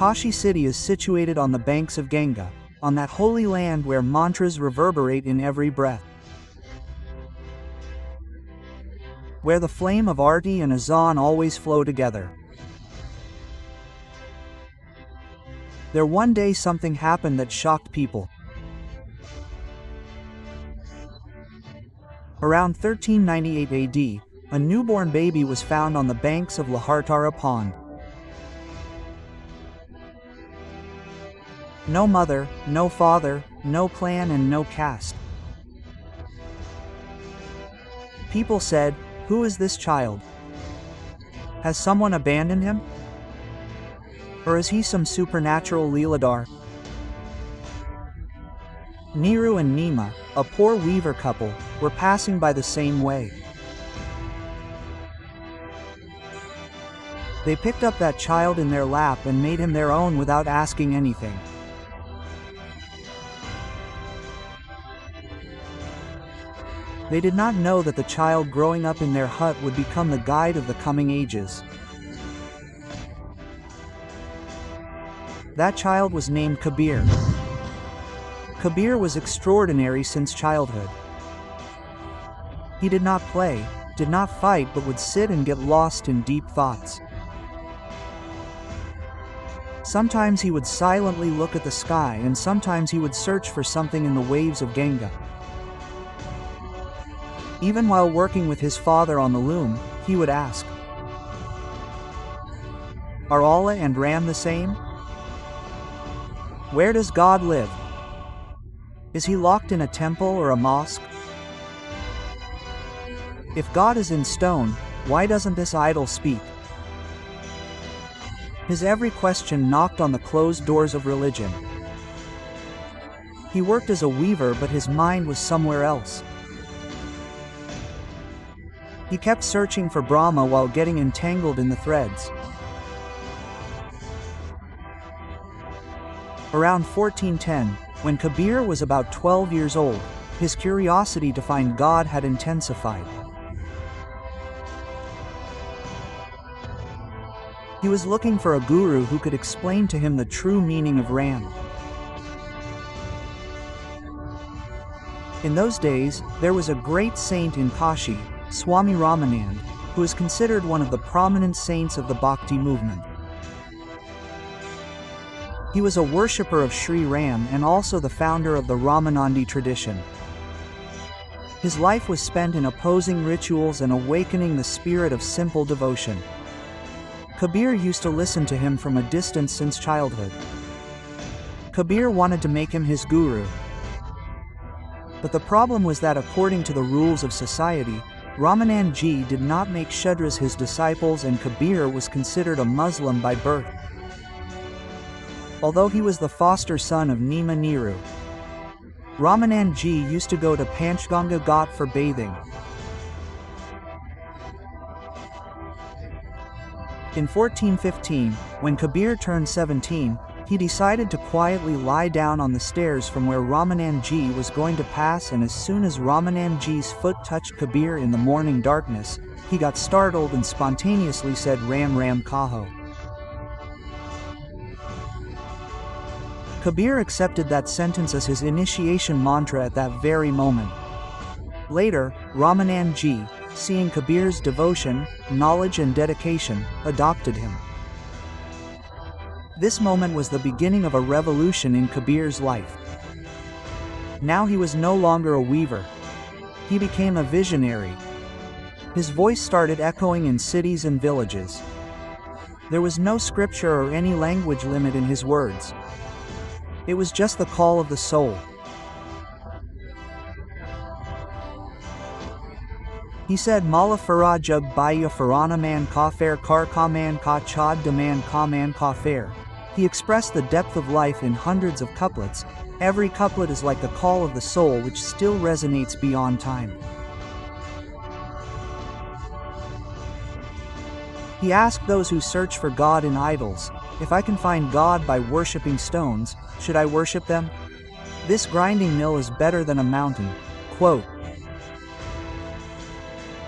Kashi city is situated on the banks of Ganga, on that holy land where mantras reverberate in every breath. Where the flame of Arti and Azan always flow together. There one day something happened that shocked people. Around 1398 AD, a newborn baby was found on the banks of Lahartara Pond. No mother, no father, no clan and no caste. People said, "Who is this child? Has someone abandoned him? Or is he some supernatural Leeladhar?" Niru and Nima, a poor weaver couple, were passing by the same way. They picked up that child in their lap and made him their own without asking anything. They did not know that the child growing up in their hut would become the guide of the coming ages. That child was named Kabir. Kabir was extraordinary since childhood. He did not play, did not fight, but would sit and get lost in deep thoughts. Sometimes he would silently look at the sky, and sometimes he would search for something in the waves of Ganga. Even while working with his father on the loom, he would ask, "Are Allah and Ram the same? Where does God live? Is he locked in a temple or a mosque? If God is in stone, why doesn't this idol speak?" His every question knocked on the closed doors of religion. He worked as a weaver, but his mind was somewhere else. He kept searching for Brahma while getting entangled in the threads. Around 1410, when Kabir was about 12 years old, his curiosity to find God had intensified. He was looking for a guru who could explain to him the true meaning of Ram. In those days, there was a great saint in Kashi, Swami Ramanand, who is considered one of the prominent saints of the Bhakti movement. He was a worshipper of Sri Ram and also the founder of the Ramanandi tradition. His life was spent in opposing rituals and awakening the spirit of simple devotion. Kabir used to listen to him from a distance since childhood. Kabir wanted to make him his guru. But the problem was that according to the rules of society, Ramanand Ji did not make Shudras his disciples, and Kabir was considered a Muslim by birth. Although he was the foster son of Nima Niru. Ramanand Ji used to go to Panchganga Ghat for bathing. In 1415, when Kabir turned 17, he decided to quietly lie down on the stairs from where Ramanand Ji was going to pass, and as soon as Ramanand Ji's foot touched Kabir in the morning darkness, he got startled and spontaneously said, "Ram Ram Kaho." Kabir accepted that sentence as his initiation mantra at that very moment. Later, Ramanand Ji, seeing Kabir's devotion, knowledge and dedication, adopted him. This moment was the beginning of a revolution in Kabir's life. Now he was no longer a weaver. He became a visionary. His voice started echoing in cities and villages. There was no scripture or any language limit in his words. It was just the call of the soul. He said, "Mala Farah Jug Baya Farana Man Ka Fair Kar Ka Man Ka Chad Daman Ka Man Ka Fair." He expressed the depth of life in hundreds of couplets. Every couplet is like the call of the soul which still resonates beyond time. He asked those who search for God in idols, "If I can find God by worshipping stones, should I worship them? This grinding mill is better than a mountain." Quote.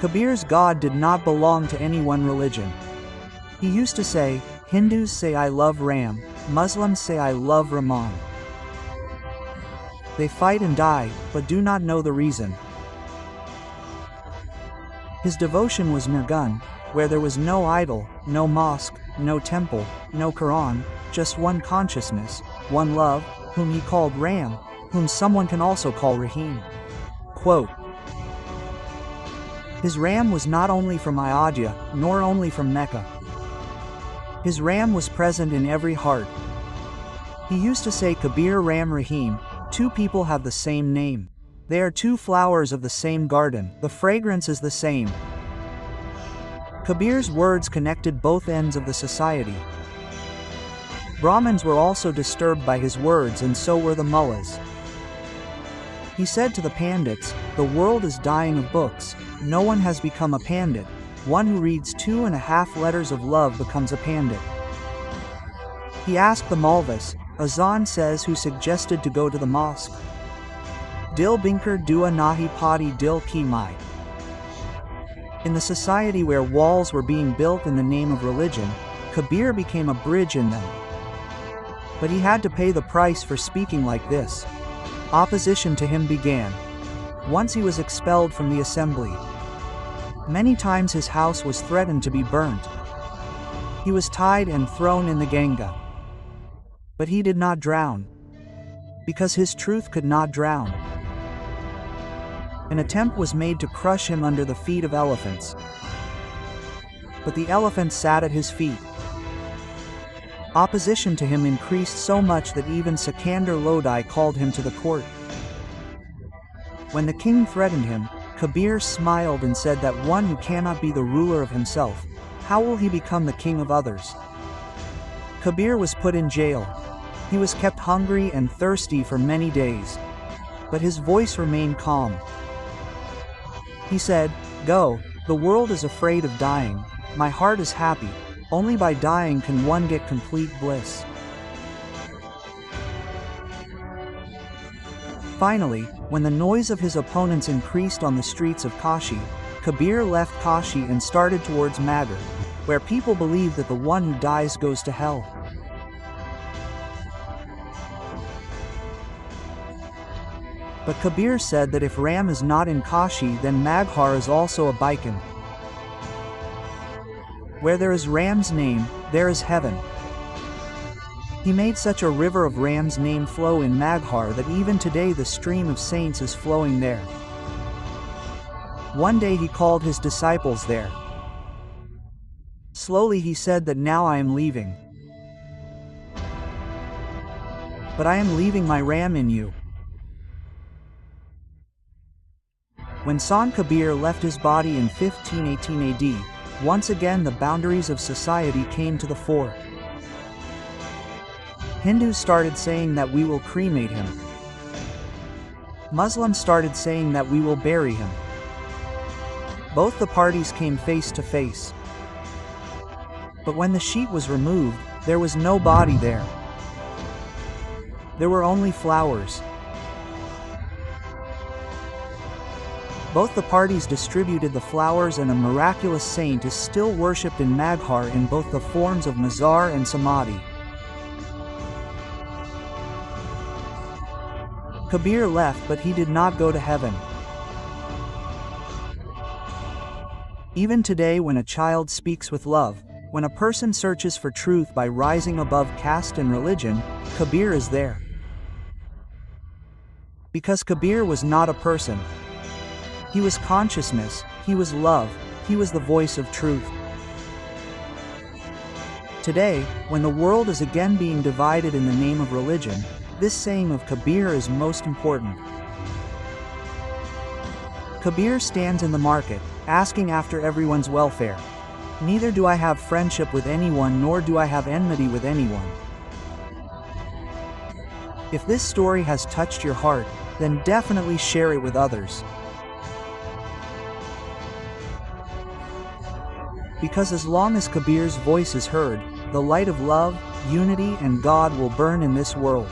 Kabir's God did not belong to any one religion. He used to say, "Hindus say I love Ram, Muslims say I love Rahman. They fight and die, but do not know the reason. His devotion was Mirgun, where there was no idol, no mosque, no temple, no Quran, just one consciousness, one love, whom he called Ram, whom someone can also call Rahim. Quote, his Ram was not only from Ayodhya, nor only from Mecca. His Ram was present in every heart. He used to say Kabir Ram Rahim, two people have the same name. They are two flowers of the same garden, the fragrance is the same. Kabir's words connected both ends of the society. Brahmins were also disturbed by his words, and so were the mullahs. He said to the pandits, the world is dying of books, no one has become a pandit. One who reads 2.5 letters of love becomes a pandit. He asked the Malvis, Azan says who suggested to go to the mosque. Dil Binkar Dua Nahi Padi Dil Ki Mai. In the society where walls were being built in the name of religion, Kabir became a bridge in them. But he had to pay the price for speaking like this. Opposition to him began. Once he was expelled from the assembly. Many times his house was threatened to be burnt. He was tied and thrown in the Ganga. But he did not drown. Because his truth could not drown. An attempt was made to crush him under the feet of elephants. But the elephants sat at his feet. Opposition to him increased so much that even Sikandar Lodi called him to the court. When the king threatened him, Kabir smiled and said that one who cannot be the ruler of himself, how will he become the king of others? Kabir was put in jail. He was kept hungry and thirsty for many days. But his voice remained calm. He said, go, the world is afraid of dying, my heart is happy, only by dying can one get complete bliss. Finally, when the noise of his opponents increased on the streets of Kashi, Kabir left Kashi and started towards Magar, where people believe that the one who dies goes to hell. But Kabir said that if Ram is not in Kashi, then Maghar is also a Baikan. Where there is Ram's name, there is heaven. He made such a river of Ram's name flow in Maghar that even today the stream of saints is flowing there. One day he called his disciples there. Slowly he said that now I am leaving. But I am leaving my Ram in you. When Sant Kabir left his body in 1518 AD, once again the boundaries of society came to the fore. Hindus started saying that we will cremate him. Muslims started saying that we will bury him. Both the parties came face to face. But when the sheet was removed, there was no body there. There were only flowers. Both the parties distributed the flowers, and a miraculous saint is still worshipped in Maghar in both the forms of Mazar and Samadhi. Kabir left, but he did not go to heaven. Even today, when a child speaks with love, when a person searches for truth by rising above caste and religion, Kabir is there. Because Kabir was not a person. He was consciousness, he was love, he was the voice of truth. Today, when the world is again being divided in the name of religion, this saying of Kabir is most important. Kabir stands in the market, asking after everyone's welfare. Neither do I have friendship with anyone, nor do I have enmity with anyone. If this story has touched your heart, then definitely share it with others. Because as long as Kabir's voice is heard, the light of love, unity, and God will burn in this world.